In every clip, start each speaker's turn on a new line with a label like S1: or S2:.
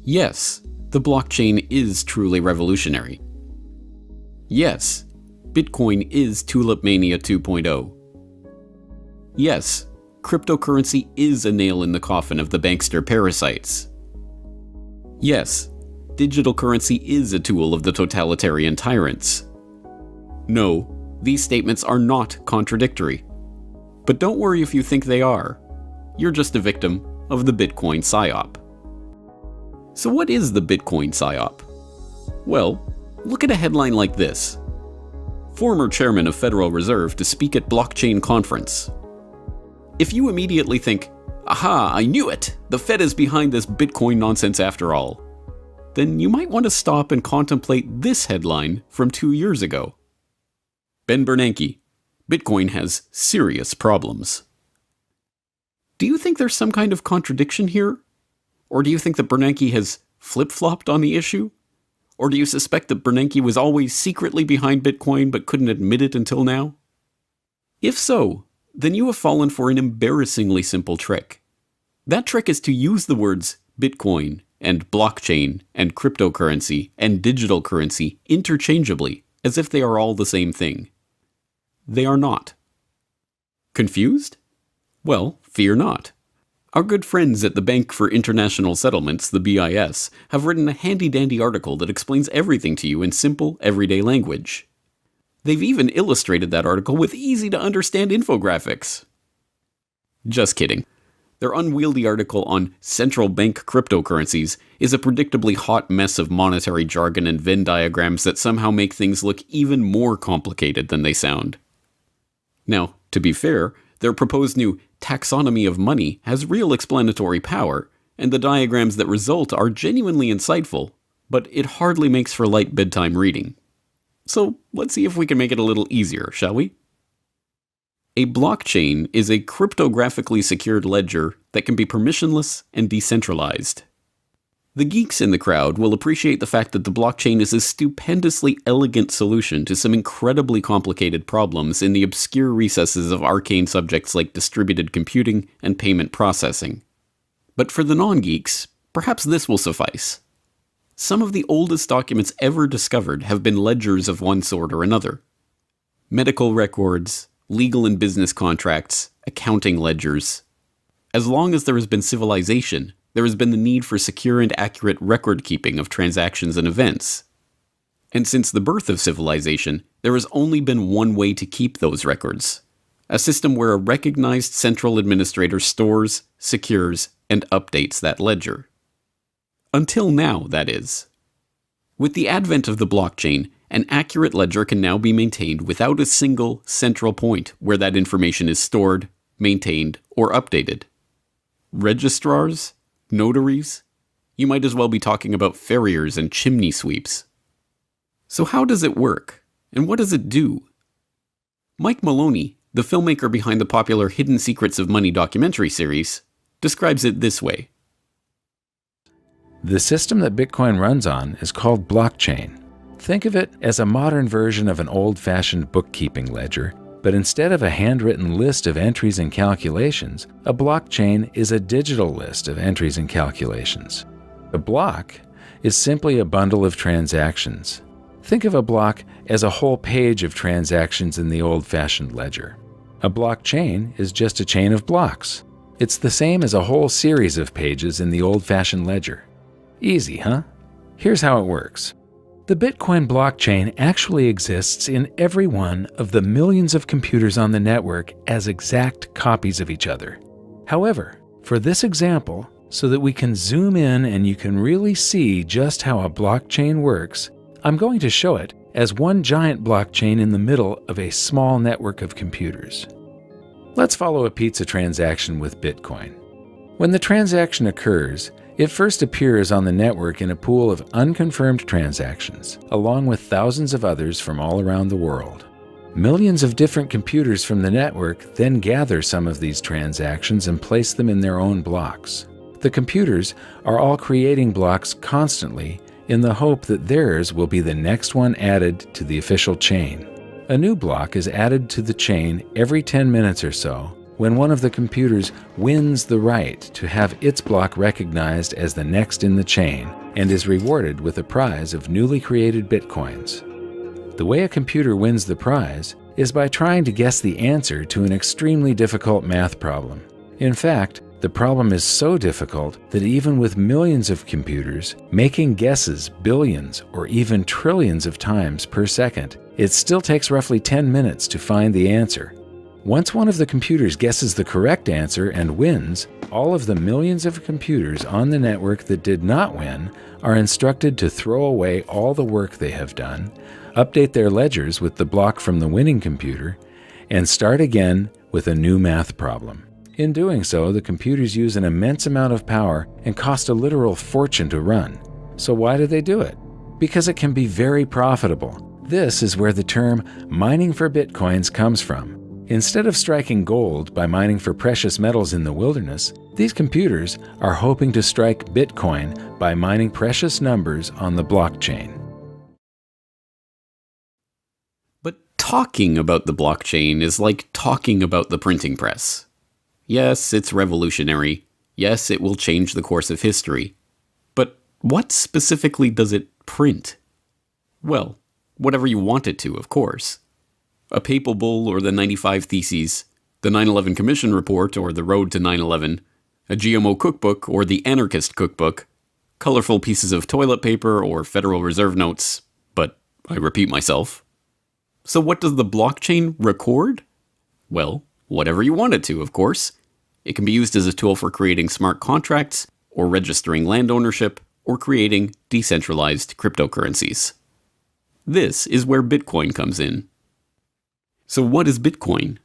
S1: Yes, the blockchain is truly revolutionary. Yes, Bitcoin is Tulip Mania 2.0. Yes, cryptocurrency is a nail in the coffin of the bankster parasites. Yes, digital currency is a tool of the totalitarian tyrants. No, these statements are not contradictory. But don't worry if you think they are. You're just a victim of the Bitcoin PSYOP. So what is the Bitcoin PSYOP? Well, look at a headline like this. Former chairman of Federal Reserve to speak at blockchain conference. If you immediately think, aha, I knew it! The Fed is behind this Bitcoin nonsense after all, then you might want to stop and contemplate this headline from 2 years ago. Ben Bernanke, Bitcoin has serious problems. Do you think there's some kind of contradiction here? Or do you think that Bernanke has flip-flopped on the issue? Or do you suspect that Bernanke was always secretly behind Bitcoin but couldn't admit it until now? If so, then you have fallen for an embarrassingly simple trick. That trick is to use the words Bitcoin and blockchain and cryptocurrency and digital currency interchangeably, as if they are all the same thing. They are not. Confused? Well, fear not. Our good friends at the Bank for International Settlements, the BIS, have written a handy-dandy article that explains everything to you in simple, everyday language. They've even illustrated that article with easy-to-understand infographics. Just kidding. Their unwieldy article on central bank cryptocurrencies is a predictably hot mess of monetary jargon and Venn diagrams that somehow make things look even more complicated than they sound. Now, to be fair, their proposed new taxonomy of money has real explanatory power, and the diagrams that result are genuinely insightful, but it hardly makes for light bedtime reading. So let's see if we can make it a little easier, shall we? A blockchain is a cryptographically secured ledger that can be permissionless and decentralized. The geeks in the crowd will appreciate the fact that the blockchain is a stupendously elegant solution to some incredibly complicated problems in the obscure recesses of arcane subjects like distributed computing and payment processing. But for the non-geeks, perhaps this will suffice. Some of the oldest documents ever discovered have been ledgers of one sort or another. Medical records, legal and business contracts, accounting ledgers. As long as there has been civilization, there has been the need for secure and accurate record-keeping of transactions and events. And since the birth of civilization, there has only been one way to keep those records. A system where a recognized central administrator stores, secures, and updates that ledger. Until now, that is. With the advent of the blockchain, an accurate ledger can now be maintained without a single central point where that information is stored, maintained, or updated. Registrars? Notaries? You might as well be talking about farriers and chimney sweeps. So how does it work? And what does it do? Mike Maloney, the filmmaker behind the popular Hidden Secrets of Money documentary series, describes it this way.
S2: The system that Bitcoin runs on is called blockchain. Think of it as a modern version of an old-fashioned bookkeeping ledger, but instead of a handwritten list of entries and calculations, a blockchain is a digital list of entries and calculations. A block is simply a bundle of transactions. Think of a block as a whole page of transactions in the old-fashioned ledger. A blockchain is just a chain of blocks. It's the same as a whole series of pages in the old-fashioned ledger. Easy, huh? Here's how it works. The Bitcoin blockchain actually exists in every one of the millions of computers on the network as exact copies of each other. However, for this example, so that we can zoom in and you can really see just how a blockchain works, I'm going to show it as one giant blockchain in the middle of a small network of computers. Let's follow a pizza transaction with Bitcoin. When the transaction occurs, it first appears on the network in a pool of unconfirmed transactions, along with thousands of others from all around the world. Millions of different computers from the network then gather some of these transactions and place them in their own blocks. The computers are all creating blocks constantly in the hope that theirs will be the next one added to the official chain. A new block is added to the chain every 10 minutes or so, when one of the computers wins the right to have its block recognized as the next in the chain and is rewarded with a prize of newly created bitcoins. The way a computer wins the prize is by trying to guess the answer to an extremely difficult math problem. In fact, the problem is so difficult that even with millions of computers making guesses billions or even trillions of times per second, it still takes roughly 10 minutes to find the answer. Once one of the computers guesses the correct answer and wins, all of the millions of computers on the network that did not win are instructed to throw away all the work they have done, update their ledgers with the block from the winning computer, and start again with a new math problem. In doing so, the computers use an immense amount of power and cost a literal fortune to run. So why do they do it? Because it can be very profitable. This is where the term mining for bitcoins comes from. Instead of striking gold by mining for precious metals in the wilderness, these computers are hoping to strike Bitcoin by mining precious numbers on the blockchain.
S1: But talking about the blockchain is like talking about the printing press. Yes, it's revolutionary. Yes, it will change the course of history. But what specifically does it print? Well, whatever you want it to, of course. A papal bull or the 95 Theses, the 9/11 Commission Report or the Road to 9/11, a GMO cookbook or the Anarchist cookbook, colorful pieces of toilet paper or Federal Reserve notes, but I repeat myself. So what does the blockchain record? Well, whatever you want it to, of course. It can be used as a tool for creating smart contracts, or registering land ownership, or creating decentralized cryptocurrencies. This is where Bitcoin comes in. So what is Bitcoin?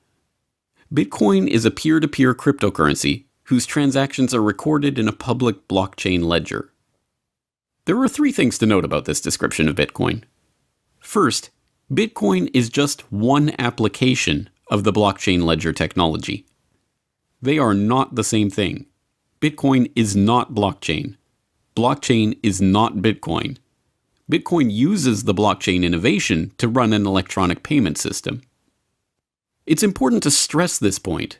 S1: Bitcoin is a peer-to-peer cryptocurrency whose transactions are recorded in a public blockchain ledger. There are 3 things to note about this description of Bitcoin. First, Bitcoin is just one application of the blockchain ledger technology. They are not the same thing. Bitcoin is not blockchain. Blockchain is not Bitcoin. Bitcoin uses the blockchain innovation to run an electronic payment system. It's important to stress this point.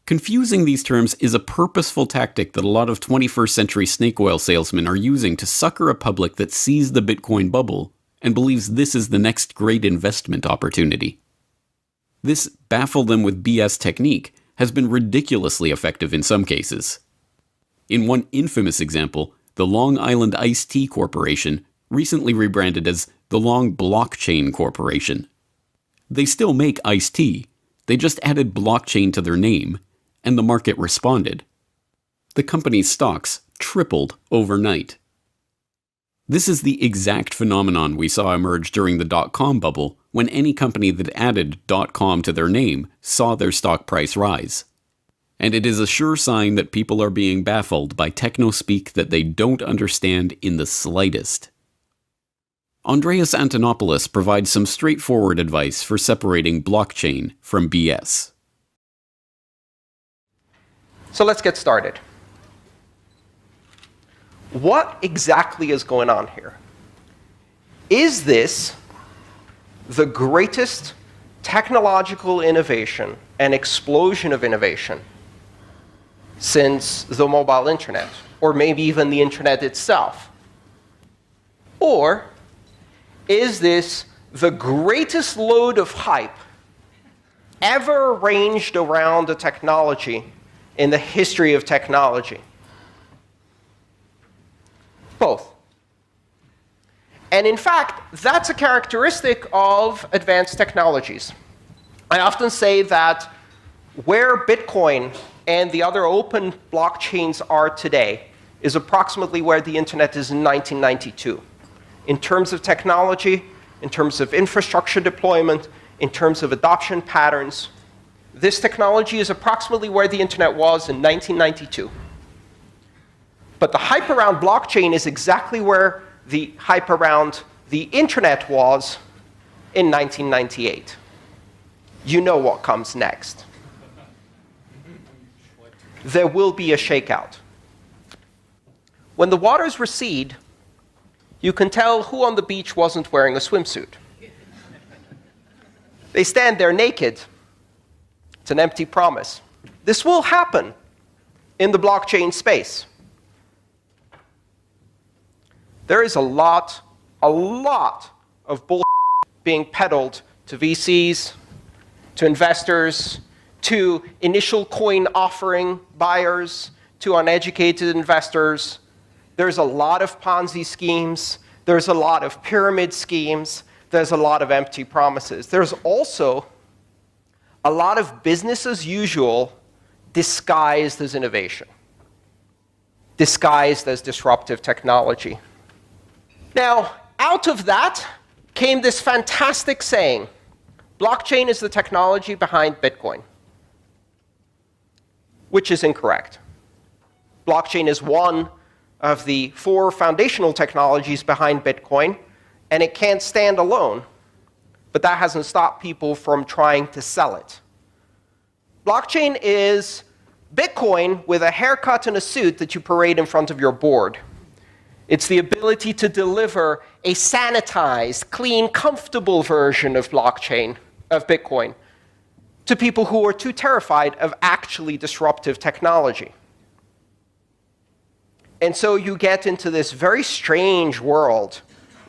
S1: Confusing these terms is a purposeful tactic that a lot of 21st century snake oil salesmen are using to sucker a public that sees the Bitcoin bubble and believes this is the next great investment opportunity. This baffle them with BS technique has been ridiculously effective in some cases. In one infamous example, the Long Island Iced Tea Corporation recently rebranded as the Long Blockchain Corporation. They still make iced tea, they just added blockchain to their name, and the market responded. The company's stocks tripled overnight. This is the exact phenomenon we saw emerge during the dot-com bubble, when any company that added .com to their name saw their stock price rise. And it is a sure sign that people are being baffled by techno-speak that they don't understand in the slightest. Andreas Antonopoulos provides some straightforward advice for separating blockchain from BS.
S3: So let's get started. What exactly is going on here? Is this the greatest technological innovation and explosion of innovation since the mobile internet, or maybe even the internet itself? Or is this the greatest load of hype ever arranged around a technology in the history of technology? Both. And in fact, that's a characteristic of advanced technologies. I often say that where Bitcoin and the other open blockchains are today is approximately where the internet is in 1992. In terms of technology, in terms of infrastructure deployment, in terms of adoption patterns, this technology is approximately where the internet was in 1992. But the hype around blockchain is exactly where the hype around the internet was in 1998. You know what comes next. There will be a shakeout. When the waters recede, you can tell who on the beach wasn't wearing a swimsuit. They stand there naked. It's an empty promise. This will happen in the blockchain space. There is a lot of bullshit being peddled to VCs, to investors, to initial coin offering buyers, to uneducated investors. There's a lot of Ponzi schemes. There's a lot of pyramid schemes. There's a lot of empty promises. There's also a lot of business as usual disguised as innovation, disguised as disruptive technology. Now, out of that came this fantastic saying, blockchain is the technology behind Bitcoin, which is incorrect. Blockchain is one of the 4 foundational technologies behind Bitcoin, and it can't stand alone, but that hasn't stopped people from trying to sell it. Blockchain is Bitcoin with a haircut and a suit that you parade in front of your board. It's the ability to deliver a sanitized, clean, comfortable version of Bitcoin, to people who are too terrified of actually disruptive technology. And so you get into this very strange world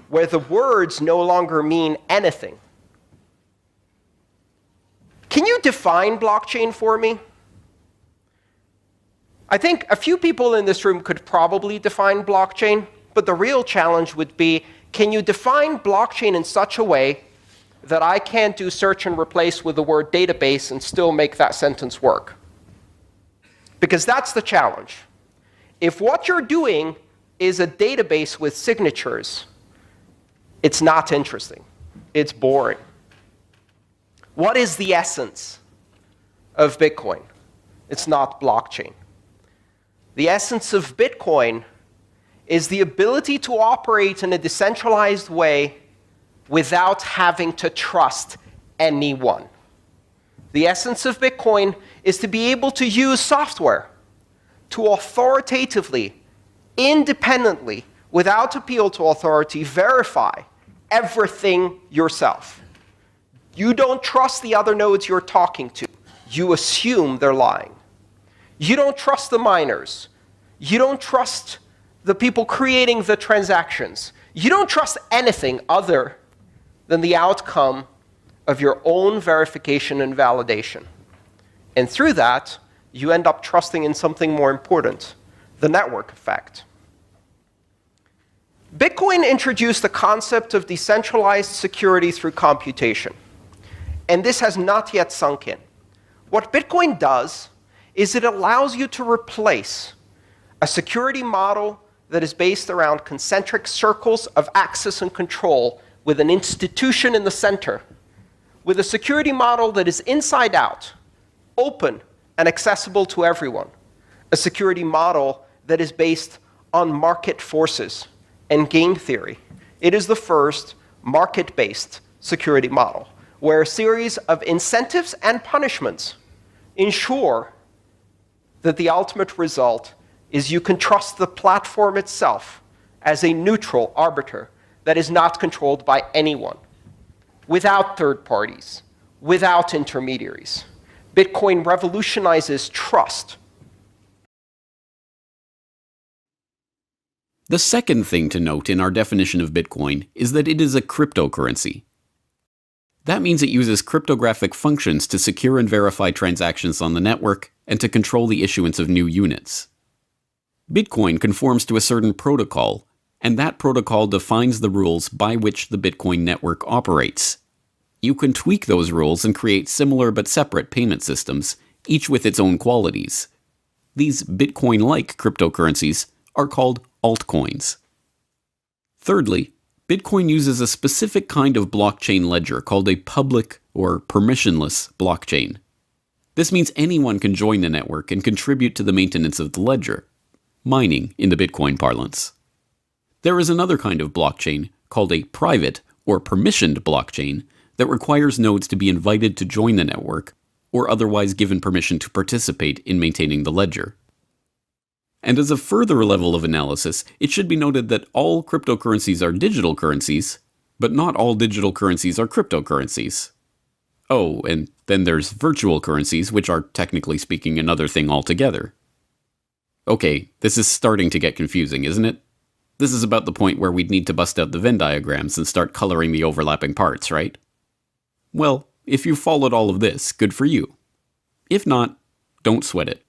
S3: where the words no longer mean anything. Can you define blockchain for me? I think a few people in this room could probably define blockchain, but the real challenge would be, can you define blockchain in such a way that I can't do search and replace with the word database and still make that sentence work? Because that's the challenge. If what you're doing is a database with signatures, it's not interesting. It's boring. What is the essence of Bitcoin? It's not blockchain. The essence of Bitcoin is the ability to operate in a decentralized way without having to trust anyone. The essence of Bitcoin is to be able to use software to authoritatively, independently, without appeal to authority, verify everything yourself. You don't trust the other nodes you're talking to. You assume they're lying. You don't trust the miners. You don't trust the people creating the transactions. You don't trust anything other than the outcome of your own verification and validation. And through that, you end up trusting in something more important, the network effect. Bitcoin introduced the concept of decentralized security through computation. And this has not yet sunk in. What Bitcoin does is it allows you to replace a security model that is based around concentric circles of access and control with an institution in the center, with a security model that is inside out, open and accessible to everyone. A security model that is based on market forces and game theory. It is the first market-based security model, where a series of incentives and punishments ensure that the ultimate result is you can trust the platform itself as a neutral arbiter that is not controlled by anyone, without third parties, without intermediaries. Bitcoin revolutionizes trust.
S1: The second thing to note in our definition of Bitcoin is that it is a cryptocurrency. That means it uses cryptographic functions to secure and verify transactions on the network and to control the issuance of new units. Bitcoin conforms to a certain protocol, and that protocol defines the rules by which the Bitcoin network operates. You can tweak those rules and create similar but separate payment systems, each with its own qualities. These Bitcoin-like cryptocurrencies are called altcoins. Thirdly, Bitcoin uses a specific kind of blockchain ledger called a public or permissionless blockchain. This means anyone can join the network and contribute to the maintenance of the ledger, mining in the Bitcoin parlance. There is another kind of blockchain called a private or permissioned blockchain that requires nodes to be invited to join the network or otherwise given permission to participate in maintaining the ledger. And as a further level of analysis, it should be noted that all cryptocurrencies are digital currencies, but not all digital currencies are cryptocurrencies. Oh, and then there's virtual currencies, which are technically speaking another thing altogether. Okay, this is starting to get confusing, isn't it? This is about the point where we'd need to bust out the Venn diagrams and start coloring the overlapping parts, right? Well, if you followed all of this, good for you. If not, don't sweat it.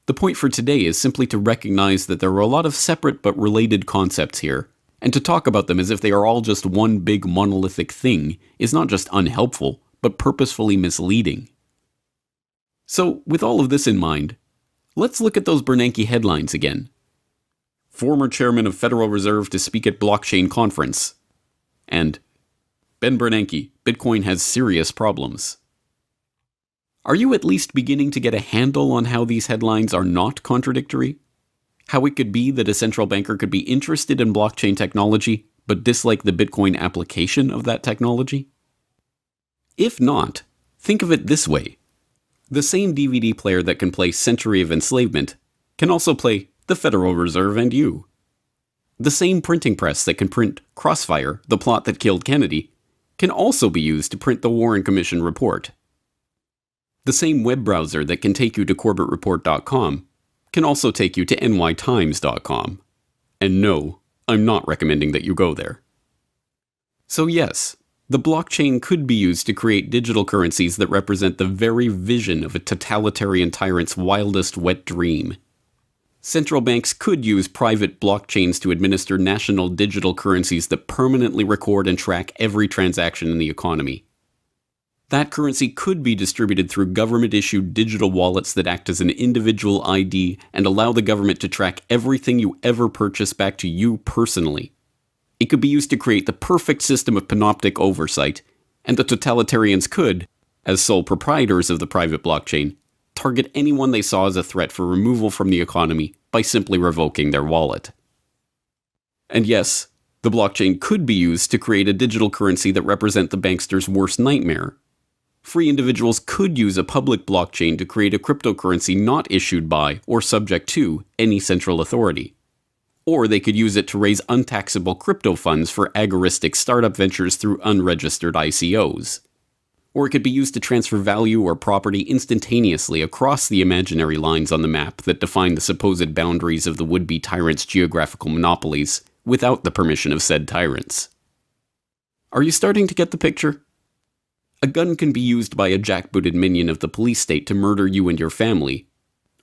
S1: The point for today is simply to recognize that there are a lot of separate but related concepts here, and to talk about them as if they are all just one big monolithic thing is not just unhelpful, but purposefully misleading. So, with all of this in mind, let's look at those Bernanke headlines again. Former chairman of Federal Reserve to speak at blockchain conference. And Ben Bernanke, Bitcoin has serious problems. Are you at least beginning to get a handle on how these headlines are not contradictory? How it could be that a central banker could be interested in blockchain technology, but dislike the Bitcoin application of that technology? If not, think of it this way. The same DVD player that can play Century of Enslavement can also play The Federal Reserve and You. The same printing press that can print Crossfire, the plot that killed Kennedy, can also be used to print the Warren Commission report. The same web browser that can take you to CorbettReport.com can also take you to NYTimes.com. And no, I'm not recommending that you go there. So yes, the blockchain could be used to create digital currencies that represent the very vision of a totalitarian tyrant's wildest wet dream. Central banks could use private blockchains to administer national digital currencies that permanently record and track every transaction in the economy. That currency could be distributed through government-issued digital wallets that act as an individual ID and allow the government to track everything you ever purchase back to you personally. It could be used to create the perfect system of panoptic oversight, and the totalitarians could, as sole proprietors of the private blockchain, target anyone they saw as a threat for removal from the economy by simply revoking their wallet. And yes, the blockchain could be used to create a digital currency that represents the bankster's worst nightmare. Free individuals could use a public blockchain to create a cryptocurrency not issued by or subject to any central authority. Or they could use it to raise untaxable crypto funds for agoristic startup ventures through unregistered ICOs. Or it could be used to transfer value or property instantaneously across the imaginary lines on the map that define the supposed boundaries of the would-be tyrants' geographical monopolies without the permission of said tyrants. Are you starting to get the picture? A gun can be used by a jackbooted minion of the police state to murder you and your family,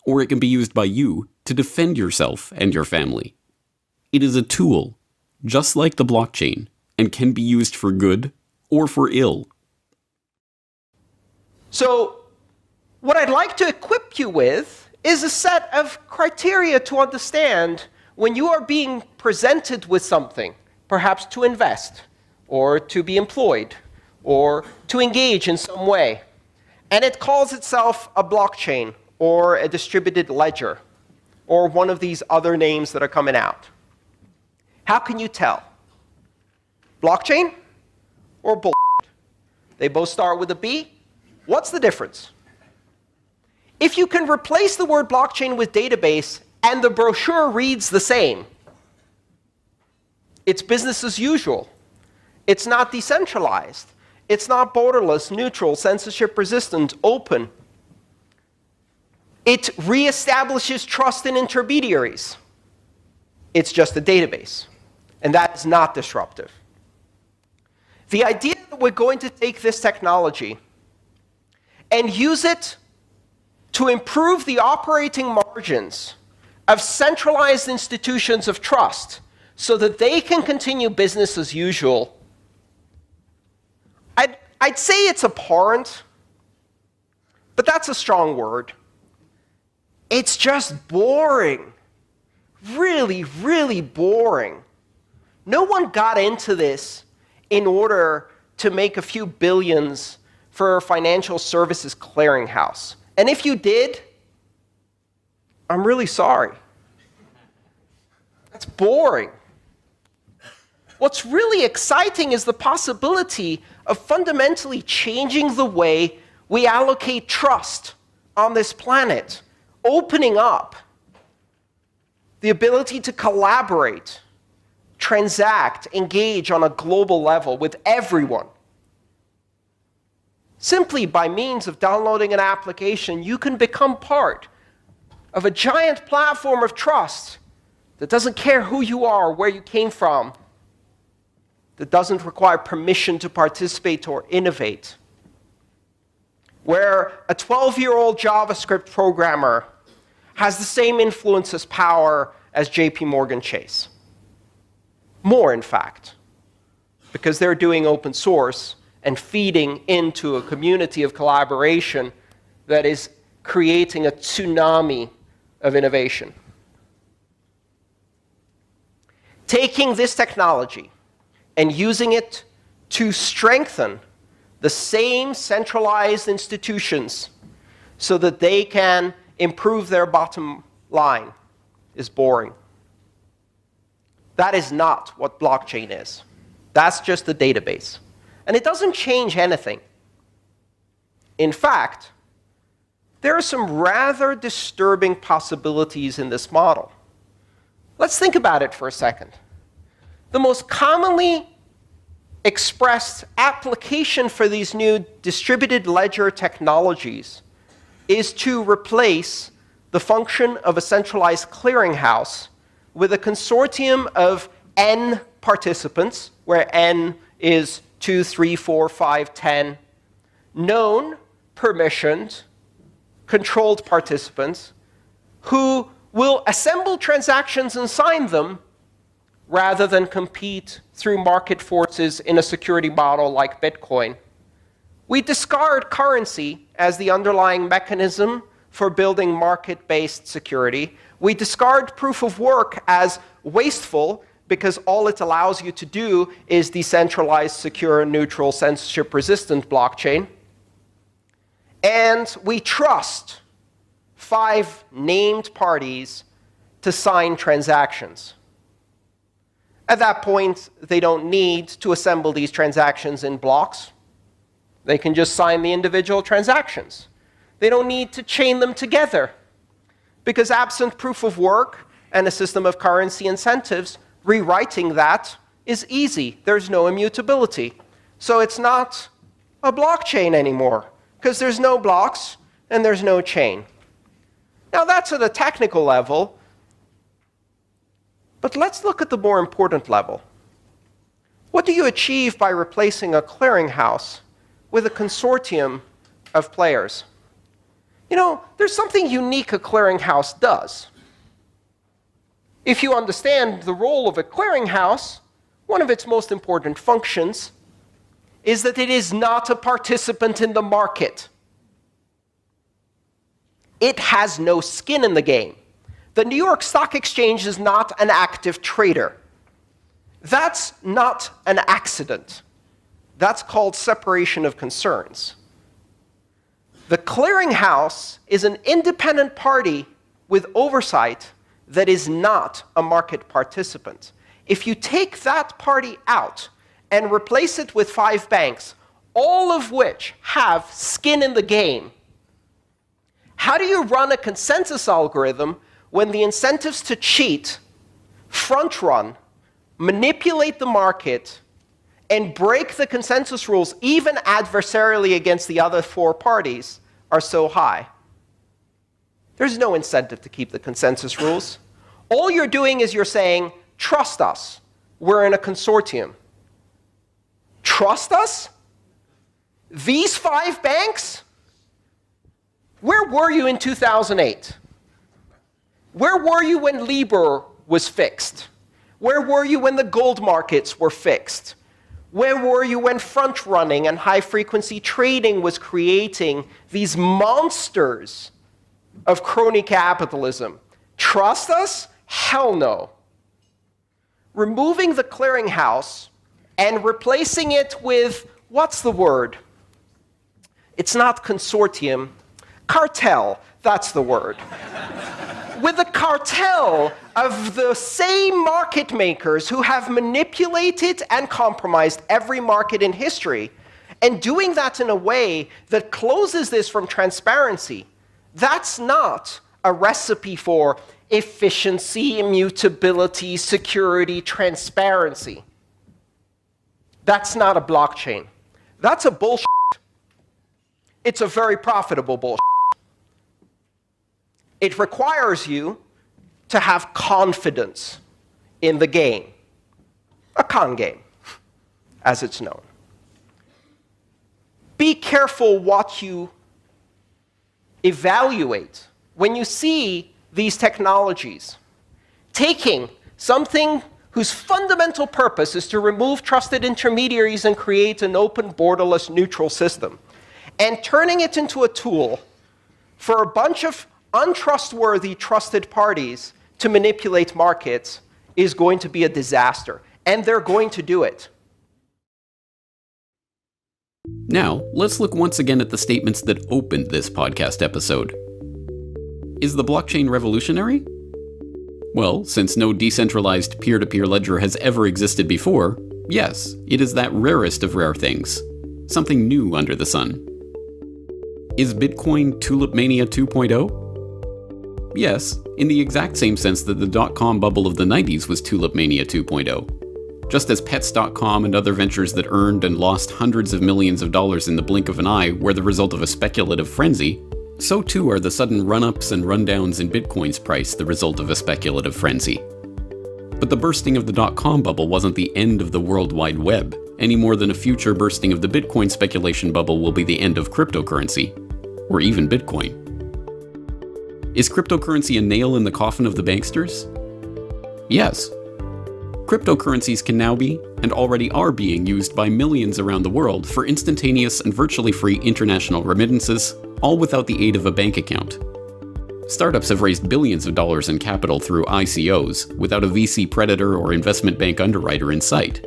S1: or it can be used by you to defend yourself and your family. It is a tool, just like the blockchain, and can be used for good or for ill.
S3: So, what I'd like to equip you with is a set of criteria to understand when you are being presented with something, perhaps to invest, or to be employed, or to engage in some way. And it calls itself a blockchain, or a distributed ledger, or one of these other names that are coming out. How can you tell? Blockchain or bull? They both start with a B. What's the difference? If you can replace the word blockchain with database and the brochure reads the same, it's business as usual. It's not decentralized. It's not borderless, neutral, censorship resistant, open. It reestablishes trust in intermediaries. It's just a database. And that is not disruptive. The idea that we're going to take this technology and use it to improve the operating margins of centralized institutions of trust so that they can continue business as usual, I'd say it's abhorrent, but that's a strong word. It's just boring. Really, really boring. No one got into this in order to make a few billions for a financial services clearinghouse. And if you did, I'm really sorry. That's boring. What's really exciting is the possibility of fundamentally changing the way we allocate trust on this planet, opening up the ability to collaborate, transact, engage on a global level with everyone. Simply by means of downloading an application, you can become part of a giant platform of trust that doesn't care who you are or where you came from, that doesn't require permission to participate or innovate, where a 12-year-old JavaScript programmer has the same influence as power as JP Morgan Chase. More, in fact, because they're doing open source and feeding into a community of collaboration that is creating a tsunami of innovation. Taking this technology and using it to strengthen the same centralized institutions so that they can improve their bottom line is boring. That is not what blockchain is. That's just a database. And it doesn't change anything. In fact, there are some rather disturbing possibilities in this model. Let's think about it for a second. The most commonly expressed application for these new distributed ledger technologies is to replace the function of a centralized clearinghouse with a consortium of n participants, where n is 2, 3, 4, 5, 10, known, permissioned, controlled participants who will assemble transactions and sign them rather than compete through market forces in a security model like Bitcoin. We discard currency as the underlying mechanism for building market-based security. We discard proof of work as wasteful because all it allows you to do is decentralized, secure, neutral, censorship-resistant blockchain. And we trust 5 named parties to sign transactions. At that point, they don't need to assemble these transactions in blocks. They can just sign the individual transactions. They don't need to chain them together, because absent proof of work and a system of currency incentives, rewriting that is easy. There's no immutability. So it's not a blockchain anymore, because there's no blocks and there's no chain. Now, that's at a technical level. But let's look at the more important level. What do you achieve by replacing a clearinghouse with a consortium of players? You know, there's something unique a clearinghouse does. If you understand the role of a clearinghouse, one of its most important functions is that it is not a participant in the market. It has no skin in the game. The New York Stock Exchange is not an active trader. That's not an accident. That's called separation of concerns. The clearinghouse is an independent party with oversight that is not a market participant. If you take that party out and replace it with 5 banks, all of which have skin in the game, how do you run a consensus algorithm when the incentives to cheat, front-run, manipulate the market, and break the consensus rules, even adversarially against the other 4 parties, are so high? There's no incentive to keep the consensus rules. All you're doing is you're saying, trust us. We're in a consortium. Trust us? These 5 banks? Where were you in 2008? Where were you when Libor was fixed? Where were you when the gold markets were fixed? Where were you when front-running and high-frequency trading was creating these monsters of crony capitalism? Trust us? Hell no. Removing the clearinghouse and replacing it with, what's the word? It's not consortium. Cartel, that's the word. With a cartel of the same market makers who have manipulated and compromised every market in history, and doing that in a way that closes this from transparency, that's not a recipe for efficiency, immutability, security, transparency. That's not a blockchain. That's a bullshit. it's a very profitable bullshit. It requires you to have confidence in the game. A con game, as it's known. Be careful what you evaluate when you see these technologies taking something whose fundamental purpose is to remove trusted intermediaries and create an open, borderless, neutral system, and turning it into a tool for a bunch of untrustworthy trusted parties to manipulate markets is going to be a disaster. And they're going to do it.
S1: Now, let's look once again at the statements that opened this podcast episode. Is the blockchain revolutionary? Well, since no decentralized peer-to-peer ledger has ever existed before, yes, it is that rarest of rare things. Something new under the sun. Is Bitcoin Tulip Mania 2.0? Yes, in the exact same sense that the dot-com bubble of the 90s was Tulip Mania 2.0. Just as Pets.com and other ventures that earned and lost hundreds of millions of dollars in the blink of an eye were the result of a speculative frenzy, so too are the sudden run-ups and rundowns in Bitcoin's price the result of a speculative frenzy. But the bursting of the dot-com bubble wasn't the end of the World Wide Web, any more than a future bursting of the Bitcoin speculation bubble will be the end of cryptocurrency, or even Bitcoin. Is cryptocurrency a nail in the coffin of the banksters? Yes. Cryptocurrencies can now be, and already are being used by millions around the world for instantaneous and virtually free international remittances, all without the aid of a bank account. Startups have raised billions of dollars in capital through ICOs, without a VC predator or investment bank underwriter in sight.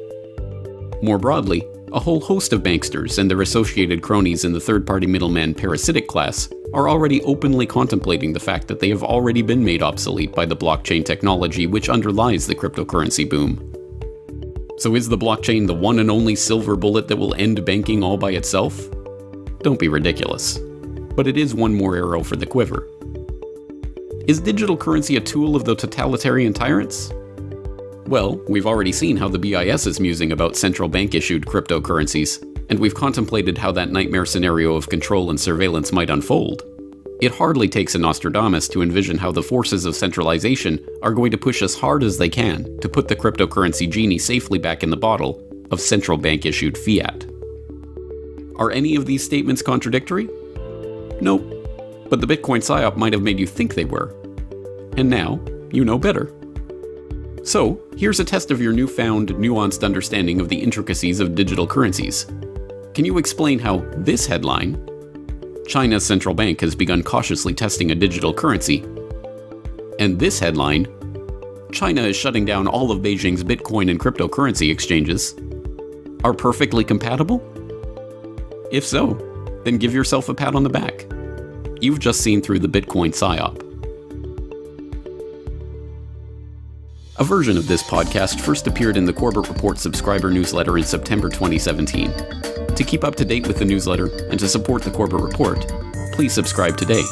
S1: More broadly, a whole host of banksters and their associated cronies in the third-party middleman parasitic class are already openly contemplating the fact that they have already been made obsolete by the blockchain technology which underlies the cryptocurrency boom. So is the blockchain the one and only silver bullet that will end banking all by itself? Don't be ridiculous. But it is one more arrow for the quiver. Is digital currency a tool of the totalitarian tyrants? Well, we've already seen how the BIS is musing about central bank-issued cryptocurrencies, and we've contemplated how that nightmare scenario of control and surveillance might unfold. It hardly takes a Nostradamus to envision how the forces of centralization are going to push as hard as they can to put the cryptocurrency genie safely back in the bottle of central bank-issued fiat. Are any of these statements contradictory? Nope. But the Bitcoin PSYOP might have made you think they were. And now, you know better. So, here's a test of your newfound, nuanced understanding of the intricacies of digital currencies. Can you explain how this headline, China's central bank has begun cautiously testing a digital currency, and this headline, China is shutting down all of Beijing's Bitcoin and cryptocurrency exchanges, are perfectly compatible? If so, then give yourself a pat on the back. You've just seen through the Bitcoin PSYOP. A version of this podcast first appeared in the Corbett Report subscriber newsletter in September 2017. To keep up to date with the newsletter and to support the Corbett Report, please subscribe today.